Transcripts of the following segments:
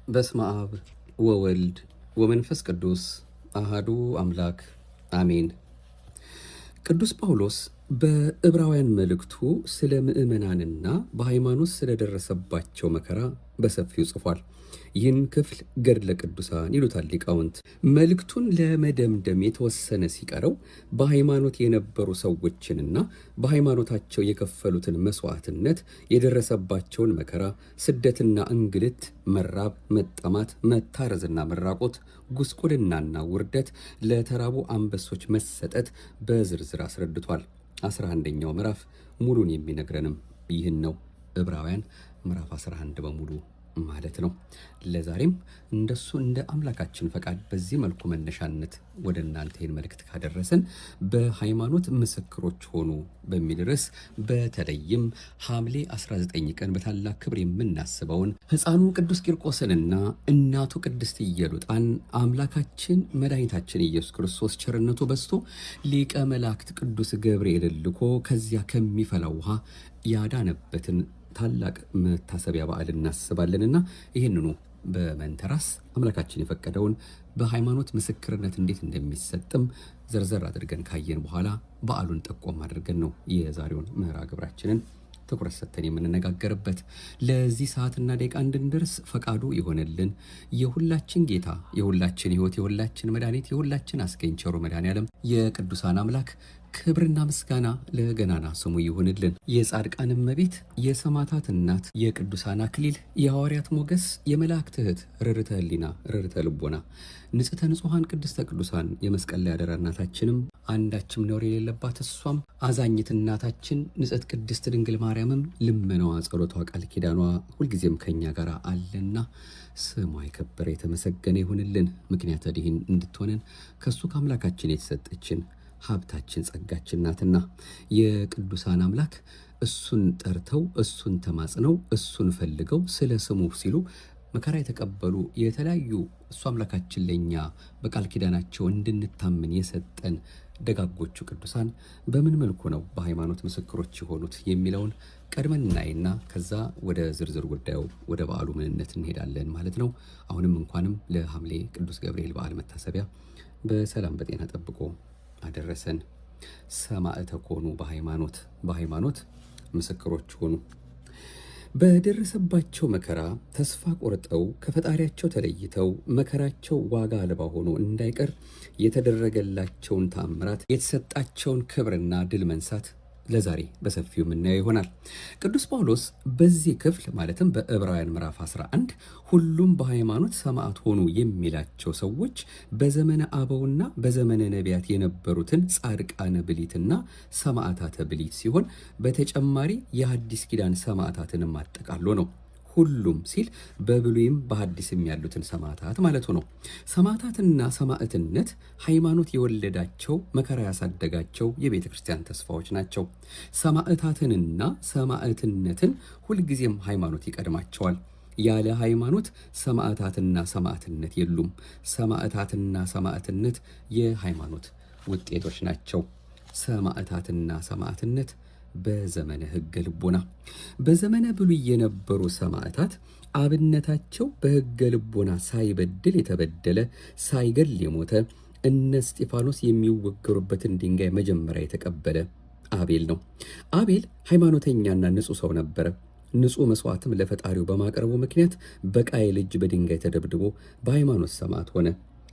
በስመ አብ ወወልድ ወመንፈስ ቅዱስ አሃዱ አምላክ አሜን። ቅዱስ ጳውሎስ በዕብራውያን መልእክቱ ስለ ምዕመናንና በሃይማኖት ስለደረሰባቸው መከራ በሰፊው ጽፏል። ይህን ክፍል ገድለ ቅዱሳን ይሉታል ሊቃውንት። መልእክቱን ለመደምደም የተወሰነ ሲቀረው በሃይማኖት የነበሩ ሰዎችንና በሃይማኖታቸው የከፈሉትን መስዋዕትነት፣ የደረሰባቸውን መከራ፣ ስደትና እንግልት፣ መራብ፣ መጠማት፣ መታረዝና መራቆት፣ ጉስቁልናና ውርደት፣ ለተራቡ አንበሶች መሰጠት በዝርዝር አስረድቷል። 11ኛው ምዕራፍ ሙሉን የሚነግረንም ይህን ነው። ዕብራውያን ምዕራፍ 11 በሙሉ ማለት ነው። ለዛሬም እንደሱ እንደ አምላካችን ፈቃድ በዚህ መልኩ መነሻነት ወደ እናንተ ይህን መልእክት ካደረሰን በሃይማኖት ምስክሮች ሆኑ በሚል ርዕስ በተለይም ሐምሌ 19 ቀን በታላቅ ክብር የምናስበውን ሕፃኑ ቅዱስ ቂርቆስንና እናቱ ቅድስት ኢየሉጣን አምላካችን መድኃኒታችን ኢየሱስ ክርስቶስ ቸርነቱ በዝቶ ሊቀ መላእክት ቅዱስ ገብርኤል ልኮ ከዚያ ከሚፈላው ውሃ ያዳነበትን ታላቅ መታሰቢያ በዓል እናስባለንና ይህንኑ በመንተራስ አምላካችን የፈቀደውን በሃይማኖት ምስክርነት እንዴት እንደሚሰጥም ዘርዘር አድርገን ካየን በኋላ በዓሉን ጠቆም አድርገን ነው የዛሬውን መርሃ ግብራችንን ትኩረት ሰጥተን የምንነጋገርበት። ለዚህ ሰዓትና ደቂቃ እንድንደርስ ፈቃዱ ይሆነልን የሁላችን ጌታ፣ የሁላችን ሕይወት፣ የሁላችን መድኃኒት፣ የሁላችን አስገኝ ቸሩ መድኃኔዓለም የቅዱሳን አምላክ ክብርና ምስጋና ለገናና ስሙ ይሁንልን። የጻድቃን እመቤት፣ የሰማዕታት እናት፣ የቅዱሳን አክሊል፣ የሐዋርያት ሞገስ፣ የመላእክት እህት፣ ርርተ ሕሊና ርርተ ልቦና፣ ንጽሕተ ንጹሐን ቅድስተ ቅዱሳን የመስቀል ላይ አደራ እናታችንም አንዳችም ነውር የሌለባት እሷም አዛኝት እናታችን ንጽሕት ቅድስት ድንግል ማርያምም ልመናዋ፣ ጸሎቷ፣ ቃል ኪዳኗ ሁልጊዜም ከኛ ጋር አለና ስሟ የከበረ የተመሰገነ ይሁንልን። ምክንያተ ድኅን እንድትሆነን ከሱ ከአምላካችን የተሰጠችን ሀብታችን ጸጋችን ናትና የቅዱሳን አምላክ እሱን ጠርተው እሱን ተማጽነው እሱን ፈልገው ስለ ስሙ ሲሉ መከራ የተቀበሉ የተለያዩ እሱ አምላካችን ለኛ በቃል ኪዳናቸው እንድንታምን የሰጠን ደጋጎቹ ቅዱሳን በምን መልኩ ነው በሃይማኖት ምስክሮች የሆኑት የሚለውን ቀድመን እናይና ከዛ ወደ ዝርዝር ጉዳዩ ወደ በዓሉ ምንነት እንሄዳለን ማለት ነው። አሁንም እንኳንም ለሐምሌ ቅዱስ ገብርኤል በዓል መታሰቢያ በሰላም በጤና ጠብቆ አደረሰን። ሰማዕተ ኮኑ በሃይማኖት ምስክሮች ሆኑ። በደረሰባቸው መከራ ተስፋ ቆርጠው ከፈጣሪያቸው ተለይተው መከራቸው ዋጋ አልባ ሆኖ እንዳይቀር የተደረገላቸውን ተአምራት፣ የተሰጣቸውን ክብርና ድል መንሳት ለዛሬ በሰፊው የምናየው ይሆናል። ቅዱስ ጳውሎስ በዚህ ክፍል ማለትም በዕብራውያን ምዕራፍ 11 ሁሉም በሃይማኖት ሰማዕት ሆኑ የሚላቸው ሰዎች በዘመነ አበውና በዘመነ ነቢያት የነበሩትን ጻድቃነ ብሊትና ሰማዕታተ ብሊት ሲሆን በተጨማሪ የሐዲስ ኪዳን ሰማዕታትንም አጠቃሎ ነው። ሁሉም ሲል በብሉይም በሐዲስም ያሉትን ሰማዕታት ማለቱ ነው። ሰማዕታትና ሰማዕትነት ሃይማኖት የወለዳቸው መከራ ያሳደጋቸው የቤተ ክርስቲያን ተስፋዎች ናቸው። ሰማዕታትንና ሰማዕትነትን ሁልጊዜም ሃይማኖት ይቀድማቸዋል። ያለ ሃይማኖት ሰማዕታትና ሰማዕትነት የሉም። ሰማዕታትና ሰማዕትነት የሃይማኖት ውጤቶች ናቸው። ሰማዕታትና ሰማዕትነት በዘመነ ሕገ ልቦና በዘመነ ብሉይ የነበሩ ሰማዕታት አብነታቸው በሕገ ልቦና ሳይበድል የተበደለ ሳይገል የሞተ እነ እስጢፋኖስ የሚወገሩበትን ድንጋይ መጀመሪያ የተቀበለ አቤል ነው። አቤል ሃይማኖተኛና ንጹሕ ሰው ነበረ። ንጹሕ መስዋዕትም ለፈጣሪው በማቅረቡ ምክንያት በቃየል እጅ በድንጋይ ተደብድቦ በሃይማኖት ሰማዕት ሆነ።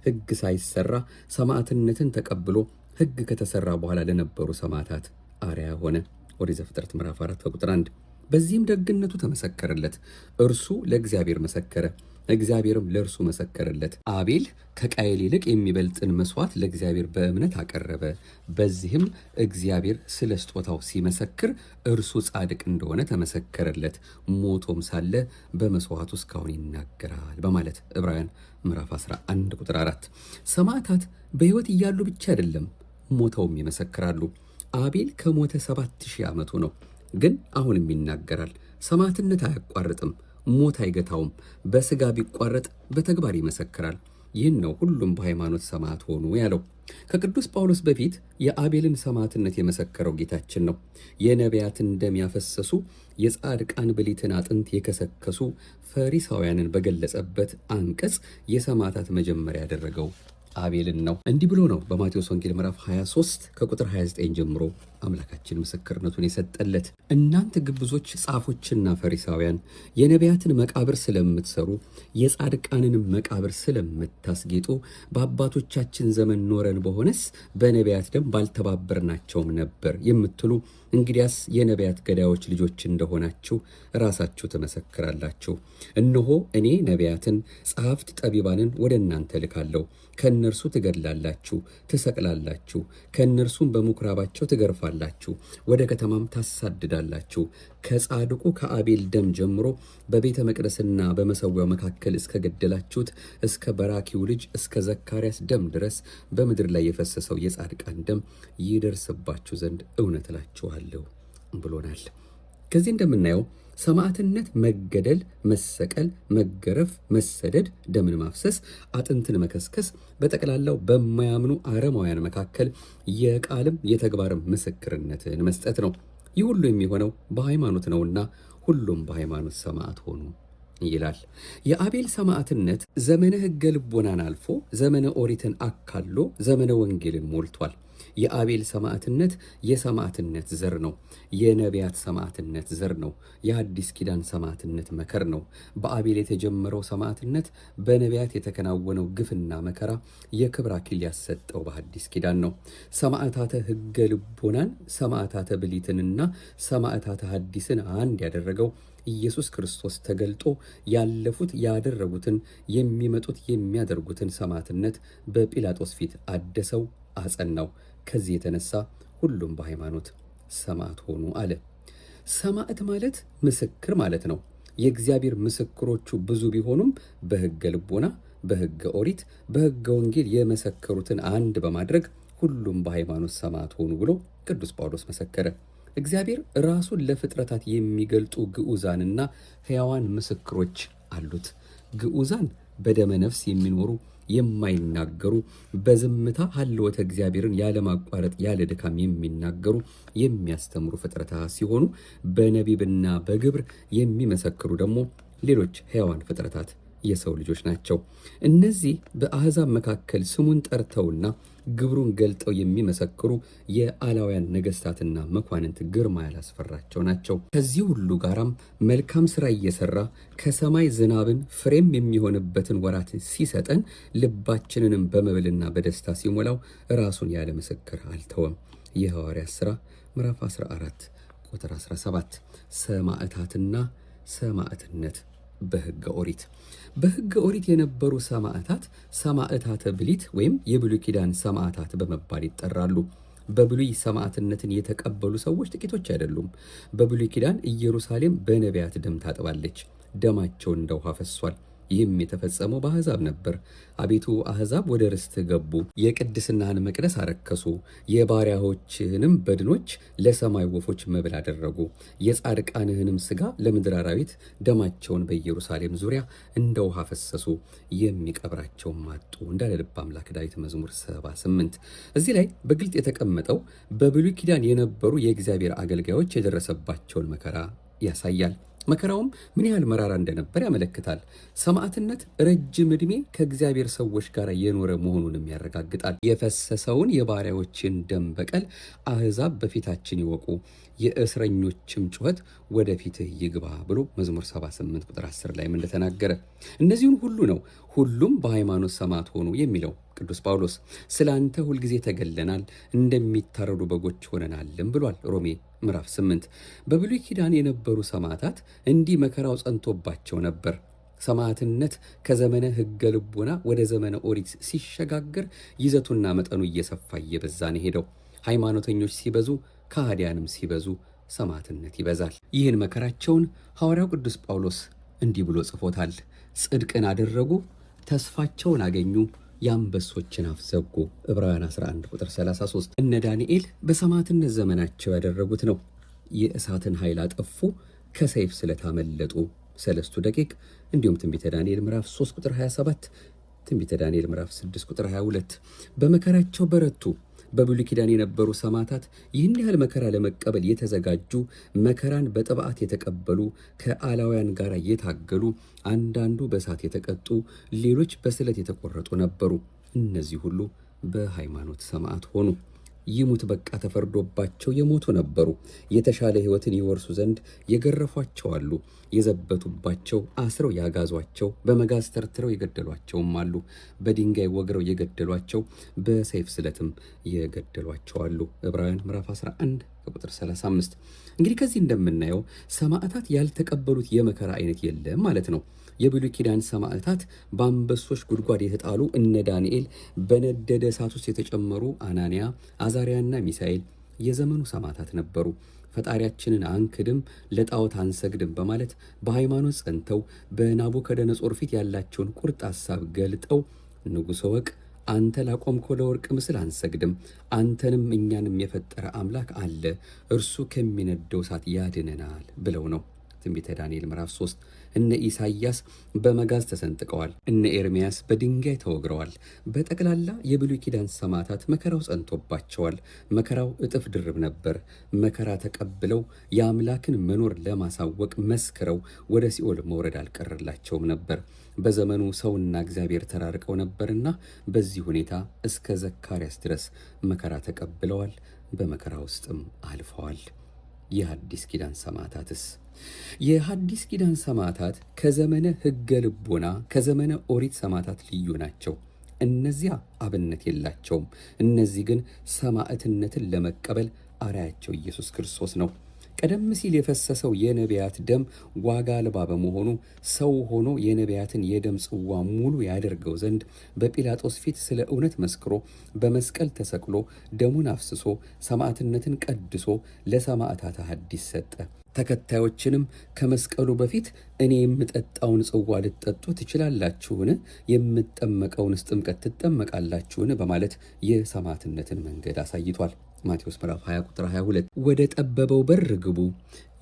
ሕግ ሳይሰራ ሰማዕትነትን ተቀብሎ ሕግ ከተሰራ በኋላ ለነበሩ ሰማዕታት አርአያ ሆነ። ኦሪት ዘፍጥረት ምዕራፍ 4 ከቁጥር 1። በዚህም ደግነቱ ተመሰከረለት። እርሱ ለእግዚአብሔር መሰከረ፣ እግዚአብሔርም ለእርሱ መሰከረለት። አቤል ከቃየል ይልቅ የሚበልጥን መስዋዕት ለእግዚአብሔር በእምነት አቀረበ። በዚህም እግዚአብሔር ስለ ስጦታው ሲመሰክር እርሱ ጻድቅ እንደሆነ ተመሰከረለት። ሞቶም ሳለ በመስዋዕቱ እስካሁን ይናገራል በማለት ዕብራውያን ምዕራፍ 11 ቁጥር 4። ሰማዕታት በሕይወት እያሉ ብቻ አይደለም ሞተውም ይመሰክራሉ። አቤል ከሞተ 7000 ዓመቱ ነው፣ ግን አሁንም ይናገራል። ሰማዕትነት አያቋርጥም፣ ሞት አይገታውም። በሥጋ ቢቋረጥ በተግባር ይመሰክራል። ይህን ነው ሁሉም በሃይማኖት ሰማዕት ሆኑ ያለው። ከቅዱስ ጳውሎስ በፊት የአቤልን ሰማዕትነት የመሰከረው ጌታችን ነው። የነቢያትን ደም ያፈሰሱ የጻድቃን ብሊትን አጥንት የከሰከሱ ፈሪሳውያንን በገለጸበት አንቀጽ የሰማዕታት መጀመሪያ ያደረገው አቤልን ነው። እንዲህ ብሎ ነው በማቴዎስ ወንጌል ምዕራፍ 23 ከቁጥር 29 ጀምሮ አምላካችን ምስክርነቱን የሰጠለት። እናንተ ግብዞች ጻፎችና ፈሪሳውያን የነቢያትን መቃብር ስለምትሰሩ የጻድቃንንም መቃብር ስለምታስጌጡ በአባቶቻችን ዘመን ኖረን በሆነስ በነቢያት ደም ባልተባበርናቸውም ነበር የምትሉ እንግዲያስ የነቢያት ገዳዮች ልጆች እንደሆናችሁ ራሳችሁ ትመሰክራላችሁ። እነሆ እኔ ነቢያትን፣ ጸሐፍት፣ ጠቢባንን ወደ እናንተ ልካለሁ። ከእነርሱ ትገድላላችሁ፣ ትሰቅላላችሁ፣ ከእነርሱም በምኩራባቸው ትገርፋላችሁ፣ ወደ ከተማም ታሳድዳላችሁ። ከጻድቁ ከአቤል ደም ጀምሮ በቤተ መቅደስና በመሠዊያው መካከል እስከ ገደላችሁት እስከ በራኪው ልጅ እስከ ዘካርያስ ደም ድረስ በምድር ላይ የፈሰሰው የጻድቃን ደም ይደርስባችሁ ዘንድ እውነት እላችኋለሁ ብሎናል። ከዚህ እንደምናየው ሰማዕትነት መገደል፣ መሰቀል፣ መገረፍ፣ መሰደድ፣ ደምን ማፍሰስ፣ አጥንትን መከስከስ፣ በጠቅላላው በማያምኑ አረማውያን መካከል የቃልም የተግባርም ምስክርነትን መስጠት ነው። ይህ ሁሉ የሚሆነው በሃይማኖት ነውና ሁሉም በሃይማኖት ሰማዕት ሆኑ ይላል። የአቤል ሰማዕትነት ዘመነ ሕገ ልቦናን አልፎ ዘመነ ኦሪትን አካሎ ዘመነ ወንጌልን ሞልቷል። የአቤል ሰማዕትነት የሰማዕትነት ዘር ነው። የነቢያት ሰማዕትነት ዘር ነው። የአዲስ ኪዳን ሰማዕትነት መከር ነው። በአቤል የተጀመረው ሰማዕትነት በነቢያት የተከናወነው ግፍና መከራ የክብር አክሊል ያሰጠው በአዲስ ኪዳን ነው። ሰማዕታተ ሕገ ልቦናን ሰማዕታተ ብሊትንና ሰማዕታተ ሐዲስን አንድ ያደረገው ኢየሱስ ክርስቶስ ተገልጦ ያለፉት ያደረጉትን የሚመጡት የሚያደርጉትን ሰማዕትነት በጲላጦስ ፊት አደሰው፣ አጸናው። ከዚህ የተነሳ ሁሉም በሃይማኖት ሰማዕት ሆኑ አለ። ሰማዕት ማለት ምስክር ማለት ነው። የእግዚአብሔር ምስክሮቹ ብዙ ቢሆኑም በሕገ ልቦና፣ በሕገ ኦሪት፣ በሕገ ወንጌል የመሰከሩትን አንድ በማድረግ ሁሉም በሃይማኖት ሰማዕት ሆኑ ብሎ ቅዱስ ጳውሎስ መሰከረ። እግዚአብሔር ራሱን ለፍጥረታት የሚገልጡ ግዑዛንና ሕያዋን ምስክሮች አሉት። ግዑዛን በደመ ነፍስ የሚኖሩ የማይናገሩ በዝምታ ሀልወተ እግዚአብሔርን ያለማቋረጥ ያለ ድካም የሚናገሩ የሚያስተምሩ ፍጥረታት ሲሆኑ በነቢብና በግብር የሚመሰክሩ ደግሞ ሌሎች ሕያዋን ፍጥረታት የሰው ልጆች ናቸው። እነዚህ በአሕዛብ መካከል ስሙን ጠርተውና ግብሩን ገልጠው የሚመሰክሩ የአላውያን ነገሥታትና መኳንንት ግርማ ያላስፈራቸው ናቸው። ከዚህ ሁሉ ጋራም መልካም ሥራ እየሠራ ከሰማይ ዝናብን ፍሬም የሚሆንበትን ወራት ሲሰጠን ልባችንንም በመብልና በደስታ ሲሞላው ራሱን ያለ ምስክር አልተወም። የሐዋርያት ሥራ ምዕራፍ 14 ቁጥር 17። ሰማዕታትና ሰማዕትነት በሕገ ኦሪት በሕገ ኦሪት የነበሩ ሰማዕታት ሰማዕታተ ብሊት ወይም የብሉይ ኪዳን ሰማዕታት በመባል ይጠራሉ። በብሉይ ሰማዕትነትን የተቀበሉ ሰዎች ጥቂቶች አይደሉም። በብሉይ ኪዳን ኢየሩሳሌም በነቢያት ደም ታጥባለች። ደማቸው እንደ ውሃ ፈሷል። ይህም የተፈጸመው በአሕዛብ ነበር። አቤቱ አሕዛብ ወደ ርስትህ ገቡ፣ የቅድስናህን መቅደስ አረከሱ፣ የባሪያዎችህንም በድኖች ለሰማይ ወፎች መብል አደረጉ። የጻድቃንህንም ሥጋ ለምድር አራዊት፣ ደማቸውን በኢየሩሳሌም ዙሪያ እንደ ውሃ ፈሰሱ፣ የሚቀብራቸውም አጡ እንዳለ ልበ አምላክ ዳዊት መዝሙር 78። እዚህ ላይ በግልጥ የተቀመጠው በብሉይ ኪዳን የነበሩ የእግዚአብሔር አገልጋዮች የደረሰባቸውን መከራ ያሳያል። መከራውም ምን ያህል መራራ እንደነበር ያመለክታል። ሰማዕትነት ረጅም ዕድሜ ከእግዚአብሔር ሰዎች ጋር የኖረ መሆኑንም ያረጋግጣል። የፈሰሰውን የባሪያዎችን ደም በቀል አሕዛብ በፊታችን ይወቁ፣ የእስረኞችም ጩኸት ወደፊትህ ይግባ ብሎ መዝሙር 78 ቁጥር 10 ላይም እንደተናገረ እነዚህን ሁሉ ነው ሁሉም በሃይማኖት ሰማዕት ሆኑ የሚለው ቅዱስ ጳውሎስ። ስለ አንተ ሁልጊዜ ተገለናል፣ እንደሚታረዱ በጎች ሆነናልም ብሏል ሮሜ ምዕራፍ 8። በብሉይ ኪዳን የነበሩ ሰማዕታት እንዲህ መከራው ጸንቶባቸው ነበር። ሰማዕትነት ከዘመነ ሕገ ልቦና ወደ ዘመነ ኦሪት ሲሸጋገር ይዘቱና መጠኑ እየሰፋ እየበዛ ነው ሄደው። ሃይማኖተኞች ሲበዙ፣ ከሃዲያንም ሲበዙ ሰማዕትነት ይበዛል። ይህን መከራቸውን ሐዋርያው ቅዱስ ጳውሎስ እንዲህ ብሎ ጽፎታል። ጽድቅን አደረጉ፣ ተስፋቸውን አገኙ፣ የአንበሶችን አፍ ዘጉ። ዕብራውያን 11 ቁጥር 33። እነ ዳንኤል በሰማዕትነት ዘመናቸው ያደረጉት ነው። የእሳትን ኃይል አጠፉ፣ ከሰይፍ ስለታመለጡ ሰለስቱ ደቂቅ። እንዲሁም ትንቢተ ዳንኤል ምዕራፍ 3 ቁጥር 27 ትንቢተ ዳንኤል ምዕራፍ 6 ቁጥር 22። በመከራቸው በረቱ። በብሉይ ኪዳን የነበሩ ሰማዕታት ይህን ያህል መከራ ለመቀበል የተዘጋጁ፣ መከራን በጥብዓት የተቀበሉ፣ ከአላውያን ጋር የታገሉ፣ አንዳንዱ በእሳት የተቀጡ፣ ሌሎች በስለት የተቆረጡ ነበሩ። እነዚህ ሁሉ በሃይማኖት ሰማዕት ሆኑ። ይሙት በቃ ተፈርዶባቸው የሞቱ ነበሩ። የተሻለ ሕይወትን ይወርሱ ዘንድ የገረፏቸው አሉ። የዘበቱባቸው አስረው ያጋዟቸው፣ በመጋዝ ተርትረው የገደሏቸውም አሉ። በድንጋይ ወግረው የገደሏቸው፣ በሰይፍ ስለትም የገደሏቸው አሉ። ዕብራውያን ምዕራፍ 11 ቁጥር 35። እንግዲህ ከዚህ እንደምናየው ሰማዕታት ያልተቀበሉት የመከራ አይነት የለም ማለት ነው። የብሉይ ኪዳን ሰማዕታት በአንበሶች ጉድጓድ የተጣሉ እነ ዳንኤል፣ በነደደ እሳት ውስጥ የተጨመሩ አናንያ፣ አዛርያና ሚሳኤል የዘመኑ ሰማዕታት ነበሩ። ፈጣሪያችንን አንክድም፣ ለጣዖት አንሰግድም በማለት በሃይማኖት ጸንተው በናቡከደነጾር ፊት ያላቸውን ቁርጥ ሐሳብ ገልጠው ንጉሠ ወቅ አንተ ላቆምከው ለወርቅ ምስል አንሰግድም፣ አንተንም እኛንም የፈጠረ አምላክ አለ፣ እርሱ ከሚነደው እሳት ያድነናል ብለው ነው። ትንቢተ ዳንኤል ምዕራፍ 3። እነ ኢሳይያስ በመጋዝ ተሰንጥቀዋል። እነ ኤርምያስ በድንጋይ ተወግረዋል። በጠቅላላ የብሉይ ኪዳን ሰማዕታት መከራው ጸንቶባቸዋል። መከራው እጥፍ ድርብ ነበር። መከራ ተቀብለው የአምላክን መኖር ለማሳወቅ መስክረው ወደ ሲኦል መውረድ አልቀረላቸውም ነበር። በዘመኑ ሰውና እግዚአብሔር ተራርቀው ነበርና በዚህ ሁኔታ እስከ ዘካርያስ ድረስ መከራ ተቀብለዋል። በመከራ ውስጥም አልፈዋል። የሐዲስ ኪዳን ሰማዕታትስ? የሐዲስ ኪዳን ሰማዕታት ከዘመነ ሕገ ልቦና ከዘመነ ኦሪት ሰማዕታት ልዩ ናቸው። እነዚያ አብነት የላቸውም። እነዚህ ግን ሰማዕትነትን ለመቀበል አርአያቸው ኢየሱስ ክርስቶስ ነው። ቀደም ሲል የፈሰሰው የነቢያት ደም ዋጋ አልባ በመሆኑ ሰው ሆኖ የነቢያትን የደም ጽዋ ሙሉ ያደርገው ዘንድ በጲላጦስ ፊት ስለ እውነት መስክሮ በመስቀል ተሰቅሎ ደሙን አፍስሶ ሰማዕትነትን ቀድሶ ለሰማዕታተ ሐዲስ ሰጠ። ተከታዮችንም ከመስቀሉ በፊት እኔ የምጠጣውን ጽዋ ልትጠጡ ትችላላችሁን? የምጠመቀውንስ ጥምቀት ትጠመቃላችሁን? በማለት የሰማዕትነትን መንገድ አሳይቷል። ማቴዎስ ምዕራፍ 20 ቁጥር 22። ወደ ጠበበው በር ግቡ፣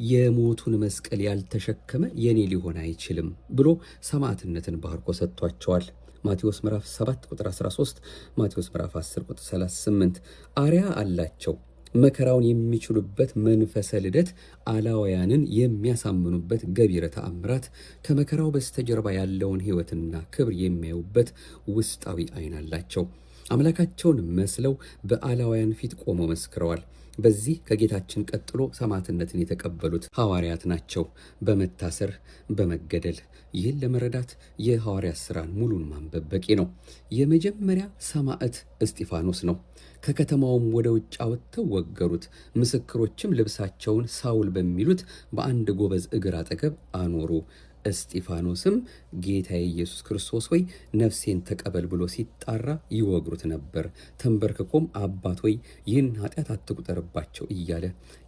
የሞቱን መስቀል ያልተሸከመ የኔ ሊሆን አይችልም ብሎ ሰማዕትነትን ባርኮ ሰጥቷቸዋል። ማቴዎስ ምዕራፍ 7 ቁጥር 13፣ ማቴዎስ ምዕራፍ 10 ቁጥር 38። አርያ አላቸው። መከራውን የሚችሉበት መንፈሰ ልደት፣ አላውያንን የሚያሳምኑበት ገቢረ ተአምራት፣ ከመከራው በስተጀርባ ያለውን ሕይወትና ክብር የሚያዩበት ውስጣዊ ዓይን አላቸው። አምላካቸውን መስለው በአላውያን ፊት ቆመው መስክረዋል። በዚህ ከጌታችን ቀጥሎ ሰማዕትነትን የተቀበሉት ሐዋርያት ናቸው። በመታሰር በመገደል። ይህን ለመረዳት የሐዋርያት ሥራን ሙሉን ማንበብ በቂ ነው። የመጀመሪያ ሰማዕት እስጢፋኖስ ነው። ከከተማውም ወደ ውጭ አወጥተው ወገሩት። ምስክሮችም ልብሳቸውን ሳውል በሚሉት በአንድ ጎበዝ እግር አጠገብ አኖሩ። እስጢፋኖስም ጌታዬ ኢየሱስ ክርስቶስ ሆይ ነፍሴን ተቀበል ብሎ ሲጣራ ይወግሩት ነበር። ተንበርክኮም አባት ሆይ ይህን ኃጢአት አትቁጠርባቸው እያለ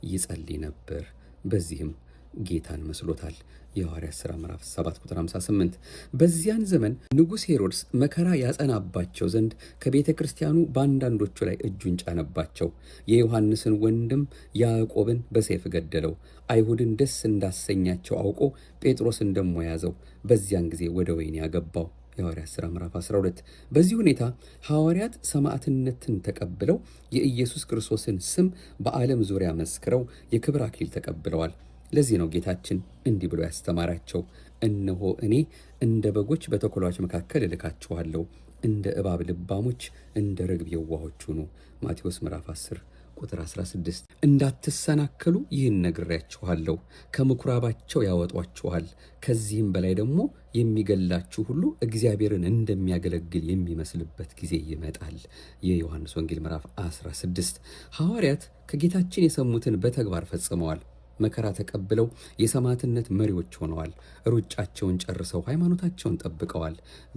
ይጸልይ ነበር። በዚህም ጌታን መስሎታል። የሐዋርያት ሥራ ምዕራፍ 7 ቁጥር 58። በዚያን ዘመን ንጉሥ ሄሮድስ መከራ ያጸናባቸው ዘንድ ከቤተ ክርስቲያኑ በአንዳንዶቹ ላይ እጁን ጫነባቸው። የዮሐንስን ወንድም ያዕቆብን በሰይፍ ገደለው። አይሁድን ደስ እንዳሰኛቸው አውቆ ጴጥሮስን ደሞ ያዘው። በዚያን ጊዜ ወደ ወህኒ ያገባው። የሐዋርያት ሥራ ምዕራፍ 12። በዚህ ሁኔታ ሐዋርያት ሰማዕትነትን ተቀብለው የኢየሱስ ክርስቶስን ስም በዓለም ዙሪያ መስክረው የክብር አክሊል ተቀብለዋል። ለዚህ ነው ጌታችን እንዲህ ብሎ ያስተማራቸው፣ እነሆ እኔ እንደ በጎች በተኩላዎች መካከል እልካችኋለሁ፣ እንደ እባብ ልባሞች፣ እንደ ርግብ የዋሆች ሁኑ። ማቴዎስ ምዕራፍ 10 ቁጥር 16። እንዳትሰናከሉ ይህን ነግሬያችኋለሁ፣ ከምኩራባቸው ያወጧችኋል፣ ከዚህም በላይ ደግሞ የሚገላችሁ ሁሉ እግዚአብሔርን እንደሚያገለግል የሚመስልበት ጊዜ ይመጣል። የዮሐንስ ወንጌል ምዕራፍ 16። ሐዋርያት ከጌታችን የሰሙትን በተግባር ፈጽመዋል። መከራ ተቀብለው የሰማዕትነት መሪዎች ሆነዋል። ሩጫቸውን ጨርሰው ሃይማኖታቸውን ጠብቀዋል።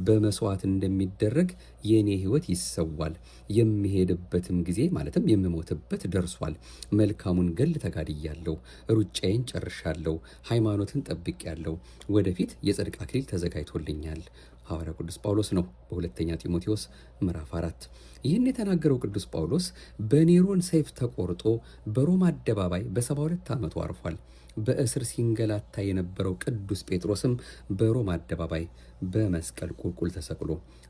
በመስዋዕት እንደሚደረግ የእኔ ሕይወት ይሰዋል፣ የሚሄድበትም ጊዜ ማለትም የምሞትበት ደርሷል። መልካሙን ገል ተጋድያለሁ፣ ሩጫዬን ጨርሻለሁ፣ ሃይማኖትን ጠብቄያለሁ፣ ወደፊት የጽድቅ አክሊል ተዘጋጅቶልኛል። ሐዋርያ ቅዱስ ጳውሎስ ነው በሁለተኛ ጢሞቴዎስ ምዕራፍ 4። ይህን የተናገረው ቅዱስ ጳውሎስ በኔሮን ሰይፍ ተቆርጦ በሮማ አደባባይ በ72 ዓመቱ አርፏል። በእስር ሲንገላታ የነበረው ቅዱስ ጴጥሮስም በሮም አደባባይ በመስቀል ቁልቁል ተሰቅሎ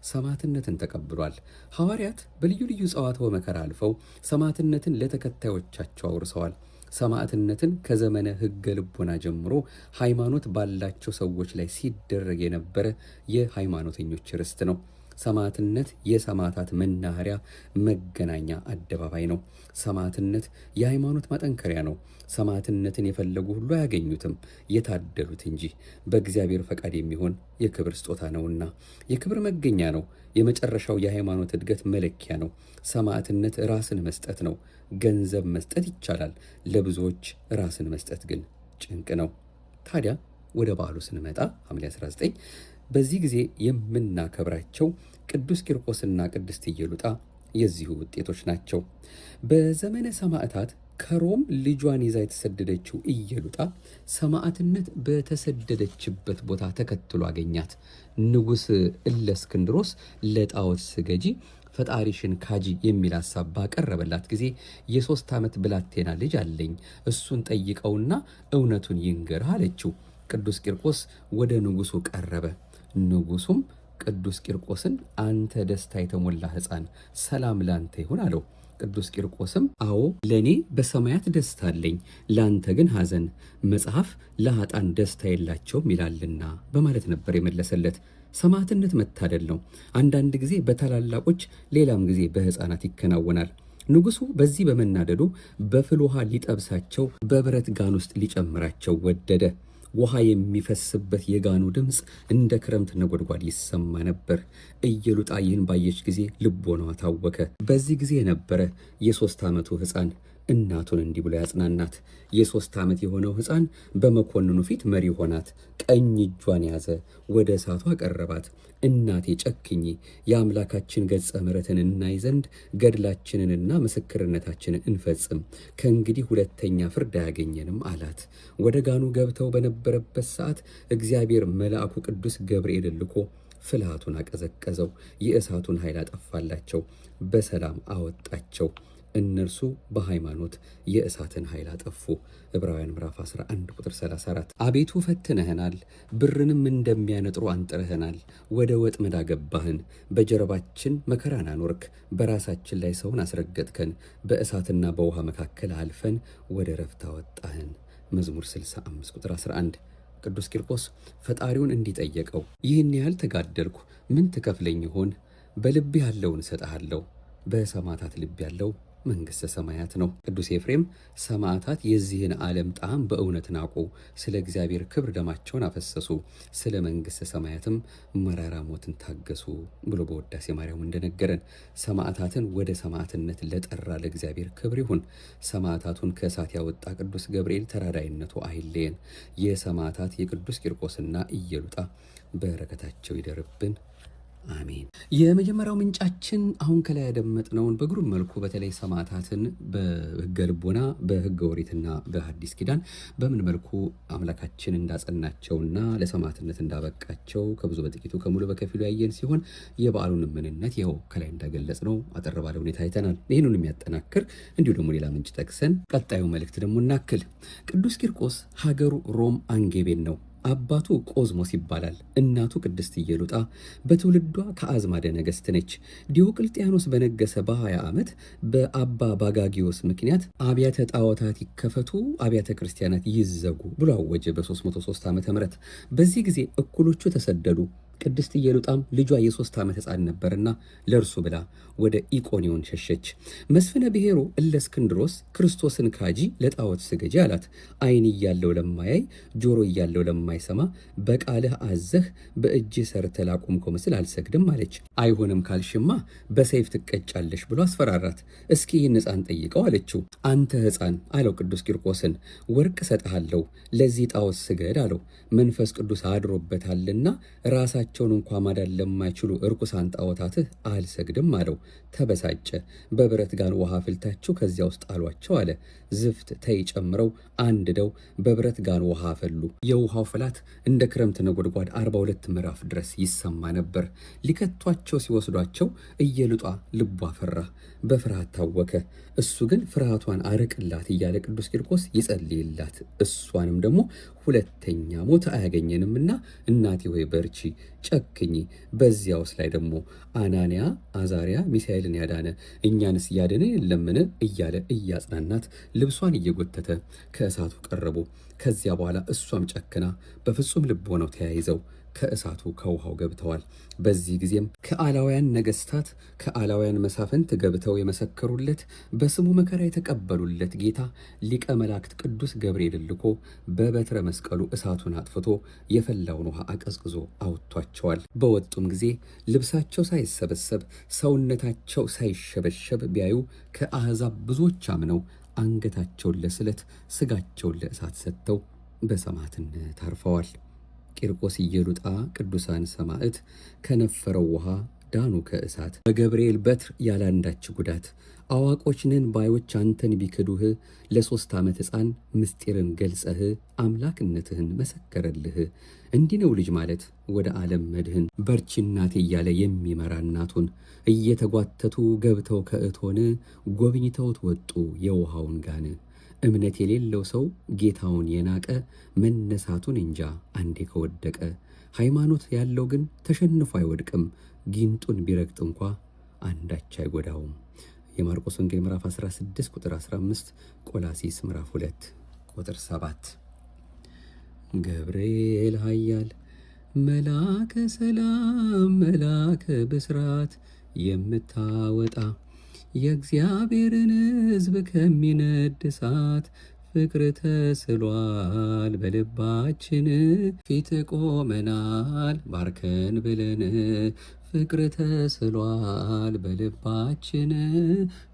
ሰማዕትነትን ተቀብሏል። ሐዋርያት በልዩ ልዩ ጸዋትወ መከራ አልፈው ሰማዕትነትን ለተከታዮቻቸው አውርሰዋል። ሰማዕትነትን ከዘመነ ሕገ ልቦና ጀምሮ ሃይማኖት ባላቸው ሰዎች ላይ ሲደረግ የነበረ የሃይማኖተኞች ርስት ነው። ሰማዕትነት የሰማዕታት መናኸሪያ መገናኛ አደባባይ ነው። ሰማዕትነት የሃይማኖት ማጠንከሪያ ነው። ሰማዕትነትን የፈለጉ ሁሉ አያገኙትም፣ የታደሉት እንጂ። በእግዚአብሔር ፈቃድ የሚሆን የክብር ስጦታ ነውና የክብር መገኛ ነው። የመጨረሻው የሃይማኖት እድገት መለኪያ ነው። ሰማዕትነት ራስን መስጠት ነው። ገንዘብ መስጠት ይቻላል፣ ለብዙዎች ራስን መስጠት ግን ጭንቅ ነው። ታዲያ ወደ በዓሉ ስንመጣ ሐምሌ 19 በዚህ ጊዜ የምናከብራቸው ቅዱስ ቂርቆስና ቅድስት ኢየሉጣ የዚሁ ውጤቶች ናቸው። በዘመነ ሰማዕታት ከሮም ልጇን ይዛ የተሰደደችው ኢየሉጣ ሰማዕትነት በተሰደደችበት ቦታ ተከትሎ አገኛት። ንጉሥ እለእስክንድሮስ ለጣዖት ስገጂ ፈጣሪሽን ካጂ የሚል ሐሳብ ባቀረበላት ጊዜ የ3 ዓመት ብላቴና ልጅ አለኝ፣ እሱን ጠይቀውና እውነቱን ይንገርህ አለችው። ቅዱስ ቂርቆስ ወደ ንጉሡ ቀረበ። ንጉሡም ቅዱስ ቂርቆስን አንተ ደስታ የተሞላ ሕፃን ሰላም ላንተ ይሁን አለው። ቅዱስ ቂርቆስም አዎ ለእኔ በሰማያት ደስታ አለኝ፣ ላንተ ግን ሐዘን፣ መጽሐፍ ለኃጥአን ደስታ የላቸውም ይላልና በማለት ነበር የመለሰለት። ሰማዕትነት መታደል ነው። አንዳንድ ጊዜ በታላላቆች ሌላም ጊዜ በሕፃናት ይከናወናል። ንጉሡ በዚህ በመናደዱ በፍል ውሃ ሊጠብሳቸው በብረት ጋን ውስጥ ሊጨምራቸው ወደደ። ውሃ የሚፈስበት የጋኑ ድምፅ እንደ ክረምት ነጎድጓድ ይሰማ ነበር። ኢየሉጣ ይህን ባየች ጊዜ ልቦናዋ ታወከ። በዚህ ጊዜ ነበረ የ3 ዓመቱ ሕፃን እናቱን እንዲህ ብሎ ያጽናናት። የ3 ዓመት የሆነው ሕፃን በመኮንኑ ፊት መሪ ሆናት። ቀኝ እጇን ያዘ፣ ወደ እሳቱ አቀረባት። እናቴ ጨክኚ፣ የአምላካችን ገጸ ምሕረትን እናይ ዘንድ ገድላችንንና ምስክርነታችንን እንፈጽም፣ ከእንግዲህ ሁለተኛ ፍርድ አያገኘንም አላት። ወደ ጋኑ ገብተው በነበረበት ሰዓት እግዚአብሔር መልአኩ ቅዱስ ገብርኤል ልኮ ፍልሃቱን አቀዘቀዘው፣ የእሳቱን ኃይል አጠፋላቸው፣ በሰላም አወጣቸው። እነርሱ በሃይማኖት የእሳትን ኃይል አጠፉ። ዕብራውያን ምዕራፍ 11 ቁጥር 34። አቤቱ ፈትነህናል፣ ብርንም እንደሚያነጥሩ አንጥረህናል። ወደ ወጥመድ አገባህን፣ በጀርባችን መከራን አኖርክ። በራሳችን ላይ ሰውን አስረገጥከን፣ በእሳትና በውሃ መካከል አልፈን ወደ ረፍት አወጣህን። መዝሙር 65 ቁጥር 11። ቅዱስ ቂርቆስ ፈጣሪውን እንዲጠየቀው ይህን ያህል ተጋደልኩ፣ ምን ትከፍለኝ ይሆን? በልብህ ያለውን እሰጥሃለሁ፣ በሰማዕታት ልብ ያለው መንግሥተ ሰማያት ነው። ቅዱስ ኤፍሬም ሰማዕታት የዚህን ዓለም ጣዕም በእውነት ናቁ፣ ስለ እግዚአብሔር ክብር ደማቸውን አፈሰሱ፣ ስለ መንግሥተ ሰማያትም መራራ ሞትን ታገሱ ብሎ በውዳሴ ማርያም እንደነገረን ሰማዕታትን ወደ ሰማዕትነት ለጠራ ለእግዚአብሔር ክብር ይሁን። ሰማዕታቱን ከእሳት ያወጣ ቅዱስ ገብርኤል ተራዳይነቱ አይለየን። የሰማዕታት የቅዱስ ቂርቆስና ኢየሉጣ በረከታቸው ይደርብን። አሜን። የመጀመሪያው ምንጫችን አሁን ከላይ ያደመጥነውን በግሩም መልኩ በተለይ ሰማዕታትን በሕገ ልቦና በሕገ ኦሪትና በሐዲስ ኪዳን በምን መልኩ አምላካችን እንዳጸናቸውና ለሰማዕትነት እንዳበቃቸው ከብዙ በጥቂቱ ከሙሉ በከፊሉ ያየን ሲሆን የበዓሉን ምንነት ይኸው ከላይ እንዳገለጽ ነው አጠር ባለ ሁኔታ አይተናል። ይህንን የሚያጠናክር እንዲሁ ደግሞ ሌላ ምንጭ ጠቅሰን ቀጣዩ መልእክት ደግሞ እናክል። ቅዱስ ቂርቆስ ሀገሩ ሮም አንጌቤን ነው። አባቱ ቆዝሞስ ይባላል። እናቱ ቅድስት ኢየሉጣ በትውልዷ ከአዝማደ ነገሥት ነች። ዲዮቅልጥያኖስ በነገሰ በ20 ዓመት በአባ ባጋጊዮስ ምክንያት አብያተ ጣዖታት ይከፈቱ፣ አብያተ ክርስቲያናት ይዘጉ ብሎ አወጀ በ303 ዓ.ም። በዚህ ጊዜ እኩሎቹ ተሰደዱ። ቅድስት ኢየሉጣም ልጇ የ3 ዓመት ሕፃን ነበርና ለእርሱ ብላ ወደ ኢቆኒዮን ሸሸች። መስፍነ ብሔሩ እለእስክንድሮስ ክርስቶስን ካጂ ለጣዖት ስገጂ አላት። ዓይን እያለው ለማያይ ጆሮ እያለው ለማይሰማ በቃልህ አዘህ በእጅህ ሰርተ ላቆምከው ምስል አልሰግድም አለች። አይሆንም ካልሽማ በሰይፍ ትቀጫለሽ ብሎ አስፈራራት። እስኪ ይህን ሕፃን ጠይቀው አለችው። አንተ ሕፃን አለው ቅዱስ ቂርቆስን፣ ወርቅ እሰጥሃለሁ፣ ለዚህ ጣዖት ስገድ አለው። መንፈስ ቅዱስ አድሮበታልና ራሳቸው ነፍሳቸውን እንኳ ማዳን ለማይችሉ እርኩሳን ጣዖታትህ አልሰግድም አለው። ተበሳጨ። በብረት ጋን ውሃ ፍልታችሁ ከዚያ ውስጥ አሏቸው አለ። ዝፍት ተይ ጨምረው አንድደው በብረት ጋን ውሃ ፈሉ። የውሃው ፍላት እንደ ክረምት ነጎድጓድ 42 ምዕራፍ ድረስ ይሰማ ነበር። ሊከቷቸው ሲወስዷቸው እየልጧ ልቧ ፈራ፣ በፍርሃት ታወከ። እሱ ግን ፍርሃቷን አርቅላት እያለ ቅዱስ ቂርቆስ ይጸልይላት፣ እሷንም ደግሞ ሁለተኛ ሞት አያገኘንምና እናቴ ሆይ በርቺ፣ ጨክኝ፣ በዚያውስ ላይ ደግሞ አናንያ አዛሪያ ሚሳኤልን ያዳነ እኛንስ ያድነ የለምን እያለ እያጽናናት ልብሷን እየጎተተ ከእሳቱ ቀረቡ። ከዚያ በኋላ እሷም ጨክና በፍጹም ልብ ሆነው ተያይዘው ከእሳቱ ከውሃው ገብተዋል። በዚህ ጊዜም ከአላውያን ነገስታት ከአላውያን መሳፍንት ገብተው የመሰከሩለት በስሙ መከራ የተቀበሉለት ጌታ ሊቀ መላእክት ቅዱስ ገብርኤል ልኮ በበትረ መስቀሉ እሳቱን አጥፍቶ የፈላውን ውሃ አቀዝቅዞ አውጥቷቸዋል። በወጡም ጊዜ ልብሳቸው ሳይሰበሰብ ሰውነታቸው ሳይሸበሸብ ቢያዩ ከአሕዛብ ብዙዎች አምነው አንገታቸውን ለስለት ስጋቸውን ለእሳት ሰጥተው በሰማዕትነት አርፈዋል። ቂርቆስ ኢየሉጣ ቅዱሳን ሰማዕት ከነፈረው ውሃ ዳኑ ከእሳት በገብርኤል በትር ያላንዳች ጉዳት። አዋቆች ነን ባዮች አንተን ቢክዱህ ለ3 ዓመት ሕፃን ምስጢርን ገልጸህ አምላክነትህን መሰከረልህ። እንዲህ ነው ልጅ ማለት ወደ ዓለም መድህን በርቺ እናቴ እያለ የሚመራ እናቱን እየተጓተቱ ገብተው ከእቶን ጎብኝተውት ወጡ የውሃውን ጋን። እምነት የሌለው ሰው ጌታውን የናቀ መነሳቱን እንጃ አንዴ ከወደቀ። ሃይማኖት ያለው ግን ተሸንፎ አይወድቅም፣ ጊንጡን ቢረግጥ እንኳ አንዳች አይጎዳውም። የማርቆስ ወንጌል ምዕራፍ 16 ቁጥር 15፣ ቆላሲስ ምዕራፍ 2 ቁጥር 7። ገብርኤል ኃያል መልአከ ሰላም መልአከ ብስራት የምታወጣ የእግዚአብሔርን ሕዝብ ከሚነድ እሳት ፍቅር ተስሏል በልባችን ፊት ቆመናል ባርከን ብለን። ፍቅር ተስሏል በልባችን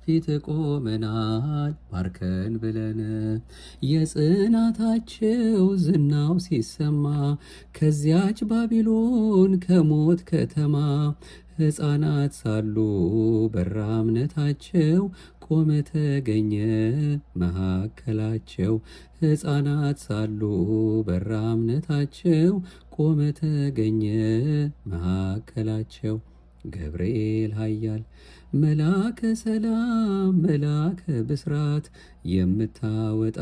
ፊት ቆመናል ባርከን ብለን። የጽናታቸው ዝናው ሲሰማ ከዚያች ባቢሎን ከሞት ከተማ ሕፃናት ሳሉ በራ እምነታቸው ቆመ ተገኘ መካከላቸው። ሕፃናት ሳሉ በራ እምነታቸው ቆመ ተገኘ መካከላቸው። ገብርኤል ኃያል መልአከ ሰላም መልአከ ብስራት የምታወጣ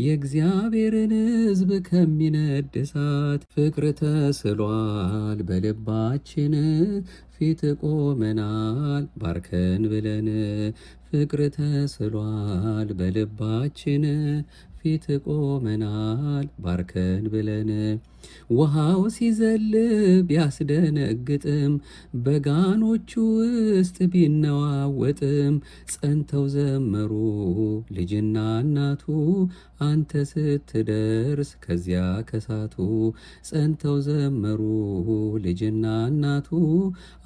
የእግዚአብሔርን ሕዝብ ከሚነድ እሳት ፍቅር ተስሏል በልባችን ፊት ቆመናል ባርከን ብለን። ፍቅር ተስሏል በልባችን ፊት ቆመናል ባርከን ብለን። ውሃው ሲዘል ቢያስደነግጥም በጋኖቹ ውስጥ ቢነዋወጥም ጸንተው ዘመሩ ልጅና እናቱ አንተ ስትደርስ ከዚያ ከሳቱ። ጸንተው ዘመሩ ልጅና እናቱ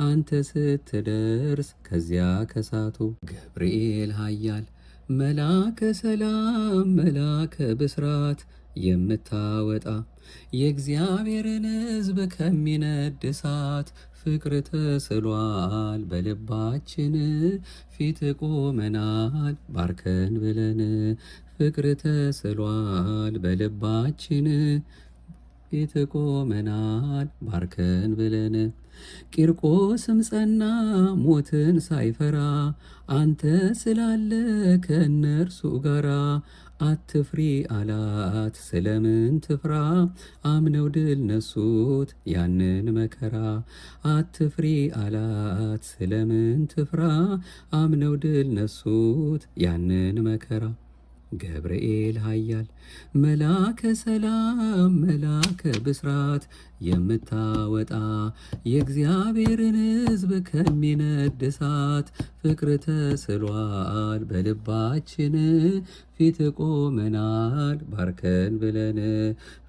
አንተ ስትደርስ ከዚያ ከሳቱ። ገብርኤል ኃያል መልአከ ሰላም መልአከ ብስራት የምታወጣ የእግዚአብሔርን ሕዝብ ከሚነድ እሳት ፍቅር ተስሏል በልባችን ፊት ቆመናል ባርከን ብለን። ፍቅር ተስሏል በልባችን ፊት ቆመናል ባርከን ብለን። ቂርቆስም ጸና ሞትን ሳይፈራ አንተ ስላለ ከእነርሱ ጋራ። አትፍሪ አላት ስለምን ትፍራ አምነው ድል ነሱት ያንን መከራ። አትፍሪ አላት ስለምን ትፍራ አምነው ድል ነሱት ያንን መከራ። ገብርኤል ኃያል መልአከ ሰላም መልአከ ብስራት የምታወጣ የእግዚአብሔርን ሕዝብ ከሚነድ እሳት ፍቅር ተስሏል በልባችን ፊት ቆመናል ባርከን ብለን።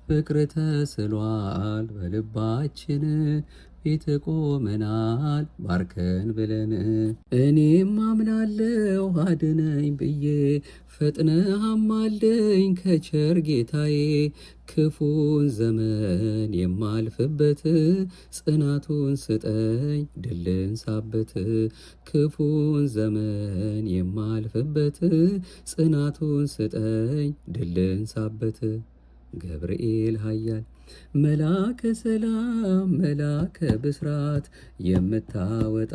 ፍቅር ተስሏል በልባችን ፊት ቆመናል ባርከን ብለን። እኔም አምናለሁ አድነኝ ብዬ ፈጥነህ አማልደኝ ከቸር ጌታዬ። ክፉን ዘመን የማልፍበት ጽናቱን ስጠኝ ድልን ሳበት። ክፉን ዘመን የማልፍበት ጽናቱን ስጠኝ ድልን ሳበት። ገብርኤል ኃያል መላከ ሰላም መላከ ብስራት የምታወጣ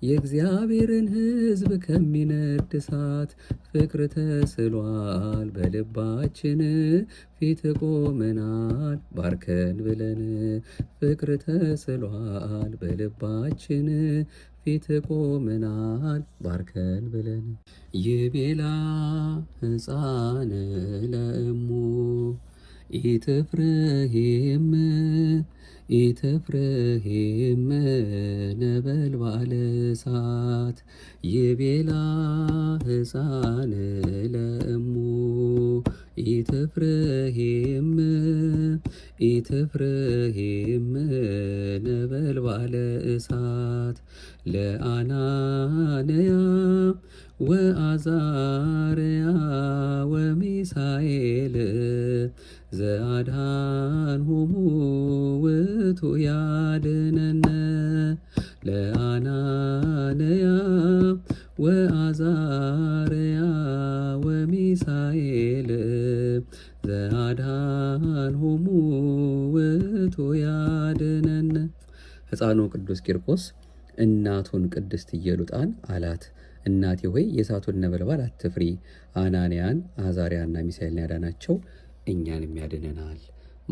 የእግዚአብሔርን ሕዝብ ከሚነድ እሳት ፍቅር ተስሏል በልባችን ፊት ቆመናል ባርከን ብለን። ፍቅር ተስሏል በልባችን ፊት ቆመናል ባርከን ብለን። ይቤላ ሕፃን ለእሙ ኢትፍርሂም ኢትፍርሂም ነበልባለ እሳት። ይቤላ ሕፃን ለእሙ ኢትፍርሂም ኢትፍርሂም ነበልባለ እሳት። ለአናንያ ወአዛርያ ወሚሳኤል ዘአድኃንሁሙ ውእቱ ያድኅነነ። ለአናንያ ወአዛርያ ወሚሳኤል ዘአድኃንሁሙ ውእቱ ያድኅነነ። ሕፃኑ ቅዱስ ቂርቆስ እናቱን ቅድስት ኢየሉጣን አላት፣ እናቴ ሆይ የእሳቱን ነበልባል አትፍሪ፣ አናንያን አዛርያና ሚሳኤልን ያዳናቸው እኛንም ያድነናል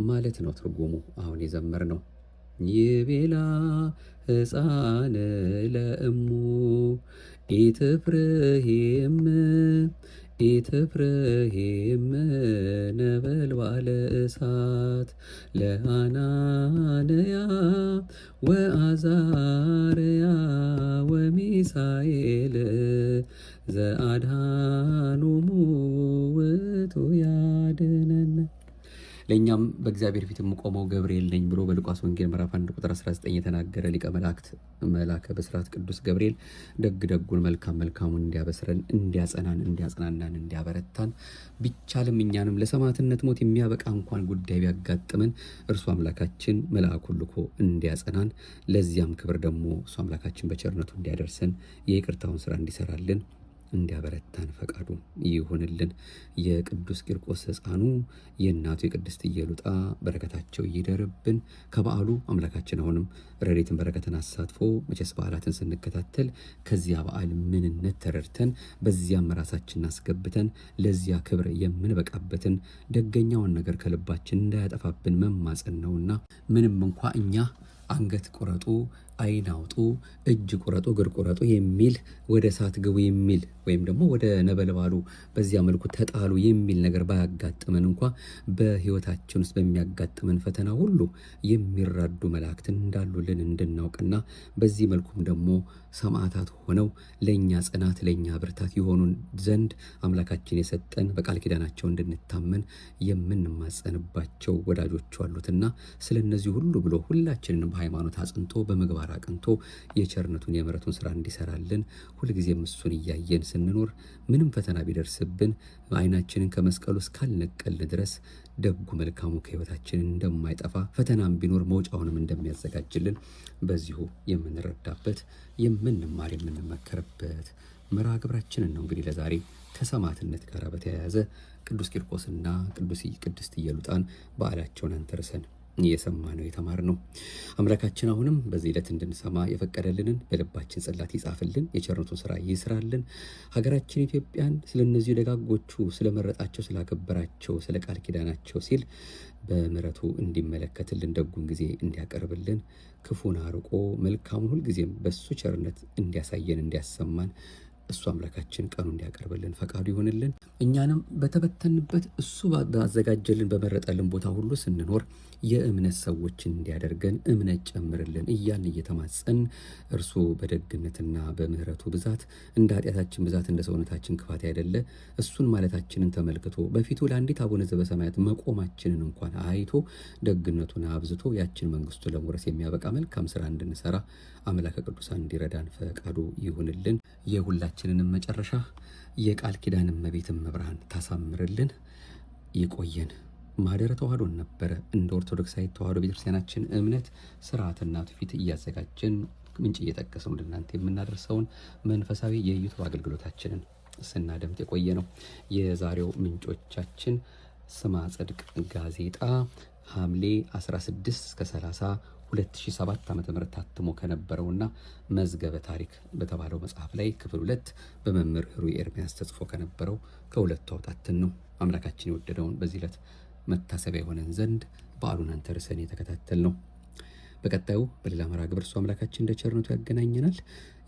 ማለት ነው ትርጉሙ አሁን የዘመር ነው። ይቤላ ሕፃን ለእሙ ኢትፍርሂም ኢትፍርሂም ነበልባለ እሳት። ለአናንያ ወአዛርያ ወሚሳኤል ዘአድኃንሁሙ ውእቱ ያድኅነነ። ለእኛም በእግዚአብሔር ፊት የምቆመው ገብርኤል ነኝ ብሎ በሉቃስ ወንጌል ምዕራፍ 1 ቁጥር 19 የተናገረ ሊቀ መላእክት መልአከ ብስራት ቅዱስ ገብርኤል ደግ ደጉን መልካም መልካሙን እንዲያበስረን፣ እንዲያጸናን፣ እንዲያጽናናን፣ እንዲያበረታን ቢቻልም እኛንም ለሰማዕትነት ሞት የሚያበቃ እንኳን ጉዳይ ቢያጋጥመን እርሱ አምላካችን መልአኩን ልኮ እንዲያጸናን፣ ለዚያም ክብር ደግሞ እሱ አምላካችን በቸርነቱ እንዲያደርሰን የይቅርታውን ስራ እንዲሰራልን እንዲያበረታን ፈቃዱ ይሁንልን። የቅዱስ ቂርቆስ ሕፃኑ የእናቱ የቅድስት ኢየሉጣ በረከታቸው ይደርብን። ከበዓሉ አምላካችን አሁንም ረድኤትን በረከትን አሳትፎ መቼስ በዓላትን ስንከታተል ከዚያ በዓል ምንነት ተረድተን በዚያም ራሳችንን አስገብተን ለዚያ ክብር የምንበቃበትን ደገኛውን ነገር ከልባችን እንዳያጠፋብን መማፀን ነውና ምንም እንኳ እኛ አንገት ቁረጡ፣ ዓይን አውጡ፣ እጅ ቁረጡ፣ እግር ቁረጡ የሚል ወደ እሳት ግቡ የሚል ወይም ደግሞ ወደ ነበልባሉ በዚያ መልኩ ተጣሉ የሚል ነገር ባያጋጥመን እንኳ በሕይወታችን ውስጥ በሚያጋጥመን ፈተና ሁሉ የሚራዱ መላእክትን እንዳሉልን እንድናውቅና በዚህ መልኩም ደግሞ ሰማዕታት ሆነው ለእኛ ጽናት ለእኛ ብርታት የሆኑን ዘንድ አምላካችን የሰጠን በቃል ኪዳናቸው እንድንታመን የምንማጸንባቸው ወዳጆቹ አሉትና ስለ እነዚህ ሁሉ ብሎ ሁላችንን በሃይማኖት አጽንቶ በምግባር አቅንቶ የቸርነቱን የምሕረቱን ስራ እንዲሰራልን ሁልጊዜም እሱን እያየን ስንኖር ምንም ፈተና ቢደርስብን ዓይናችንን ከመስቀሉ እስካልነቀልን ድረስ ደጉ መልካሙ ከሕይወታችን እንደማይጠፋ ፈተናም ቢኖር መውጫውንም እንደሚያዘጋጅልን በዚሁ የምንረዳበት የምንማር የምንመከርበት መርሃ ግብራችንን ነው። እንግዲህ ለዛሬ ከሰማዕትነት ጋር በተያያዘ ቅዱስ ቂርቆስና ቅድስት ኢየሉጣን በዓላቸውን አንተርሰን እየሰማ ነው የተማር ነው። አምላካችን አሁንም በዚህ ዕለት እንድንሰማ የፈቀደልንን በልባችን ጽላት ይጻፍልን፣ የቸርነቱን ስራ ይስራልን። ሀገራችን ኢትዮጵያን ስለ እነዚሁ ደጋጎቹ ስለመረጣቸው፣ ስላከበራቸው፣ ስለ ቃል ኪዳናቸው ሲል በምሕረቱ እንዲመለከትልን ደጉን ጊዜ እንዲያቀርብልን ክፉን አርቆ መልካሙን ሁልጊዜም በሱ ቸርነት እንዲያሳየን እንዲያሰማን እሱ አምላካችን ቀኑ እንዲያቀርብልን ፈቃዱ ይሆንልን። እኛንም በተበተንበት እሱ ባዘጋጀልን በመረጠልን ቦታ ሁሉ ስንኖር የእምነት ሰዎችን እንዲያደርገን እምነት ጨምርልን እያን እየተማጸን እርሱ በደግነትና በምሕረቱ ብዛት እንደ ኃጢአታችን ብዛት እንደ ሰውነታችን ክፋት አይደለ እሱን ማለታችንን ተመልክቶ በፊቱ ለአንዲት አቡነ ዘበሰማያት መቆማችንን እንኳን አይቶ ደግነቱን አብዝቶ ያችን መንግስቱ ለመውረስ የሚያበቃ መልካም ስራ እንድንሰራ አምላከ ቅዱሳን እንዲረዳን ፈቃዱ ይሁንልን። የሁላችንንም መጨረሻ የቃል ኪዳን እመቤት እመብርሃን ታሳምርልን። ይቆየን። ማህደረ ተዋህዶን ነበረ እንደ ኦርቶዶክሳዊት ተዋህዶ ቤተክርስቲያናችን እምነት ስርዓትና ትውፊት እያዘጋጀን ምንጭ እየጠቀስን ወደ እናንተ የምናደርሰውን መንፈሳዊ የዩቱብ አገልግሎታችንን ስናደምጥ የቆየ ነው። የዛሬው ምንጮቻችን ስማ ጽድቅ ጋዜጣ ሐምሌ 16 እስከ 30 2007 ዓ.ም ታትሞ ከነበረውና መዝገበ ታሪክ በተባለው መጽሐፍ ላይ ክፍል 2 በመምህር ኅሩይ ኤርምያስ ተጽፎ ከነበረው ከሁለቱ አውጣትን ነው። አምላካችን የወደደውን በዚህ ዕለት መታሰቢያ የሆነን ዘንድ በዓሉን አንተርሰን የተከታተል ነው። በቀጣዩ በሌላ መርሃ ግብር እሱ አምላካችን እንደ ቸርነቱ ያገናኘናል።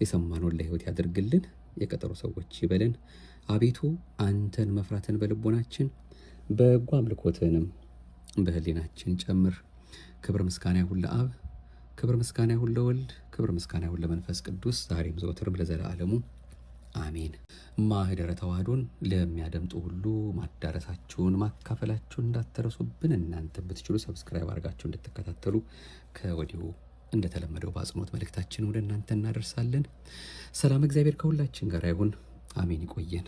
የሰማነውን ለሕይወት ያድርግልን። የቀጠሮ ሰዎች ይበለን። አቤቱ አንተን መፍራትን በልቦናችን በጎ አምልኮትንም በህሊናችን ጨምር። ክብር ምስጋና ይሁን ለአብ፣ ክብር ምስጋና ይሁን ለወልድ፣ ክብር ምስጋና ይሁን ለመንፈስ ቅዱስ ዛሬም ዘወትርም ለዘላለሙ አሜን። ማህደረ ተዋህዶን ለሚያደምጡ ሁሉ ማዳረሳችሁን ማካፈላችሁን እንዳትረሱብን። እናንተ ብትችሉ ሰብስክራይብ አድርጋችሁ እንድትከታተሉ ከወዲሁ እንደተለመደው በአጽንኦት መልእክታችን ወደ እናንተ እናደርሳለን። ሰላም እግዚአብሔር ከሁላችን ጋር ይሁን። አሜን። ይቆየን።